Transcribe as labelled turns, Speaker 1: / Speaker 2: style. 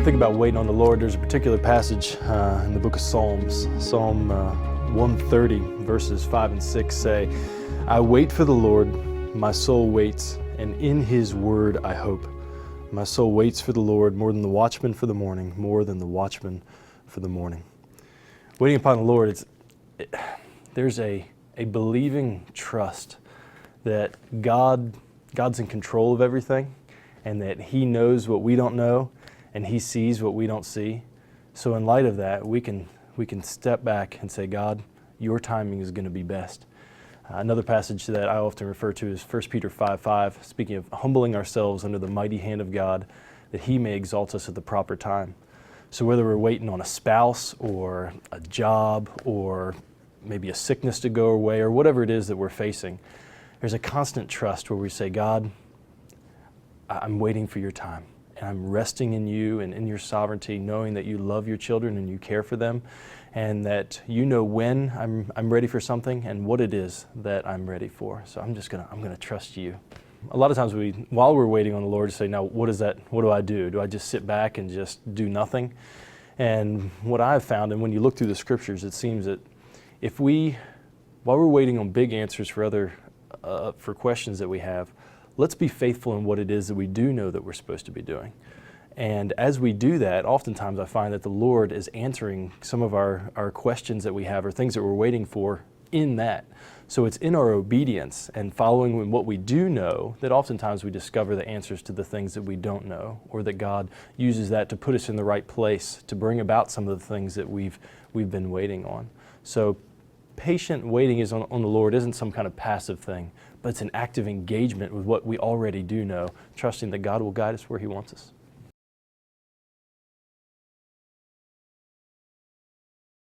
Speaker 1: think about waiting on the Lord, there's a particular passage in the book of Psalms. Psalm 130, verses 5 and 6 say, I wait for the Lord, my soul waits, and in His word I hope. My soul waits for the Lord more than the watchman for the morning, more than the watchman for the morning. Waiting upon the Lord, there's a believing trust that God's in control of everything, and that He knows what we don't know, and He sees what we don't see. So in light of that, we can step back and say, God, your timing is going to be best. Another passage that I often refer to is 1 Peter 5:5, speaking of humbling ourselves under the mighty hand of God, that He may exalt us at the proper time. So whether we're waiting on a spouse or a job or maybe a sickness to go away or whatever it is that we're facing, there's a constant trust where we say, God, I'm waiting for your time. And I'm resting in you and in your sovereignty, knowing that you love your children and you care for them, and that you know when I'm ready for something and what it is that I'm ready for. So I'm gonna trust you. A lot of times while we're waiting on the Lord, say, now what do I do? Do I just sit back and just do nothing? And what I've found, and when you look through the scriptures, it seems that while we're waiting on big answers for questions that we have, let's be faithful in what it is that we do know that we're supposed to be doing. And as we do that, oftentimes I find that the Lord is answering some of our questions that we have or things that we're waiting for in that. So it's in our obedience and following what we do know that oftentimes we discover the answers to the things that we don't know, or that God uses that to put us in the right place to bring about some of the things that we've been waiting on. So patient waiting on the Lord isn't some kind of passive thing, but it's an active engagement with what we already do know, trusting that God will guide us where He wants us.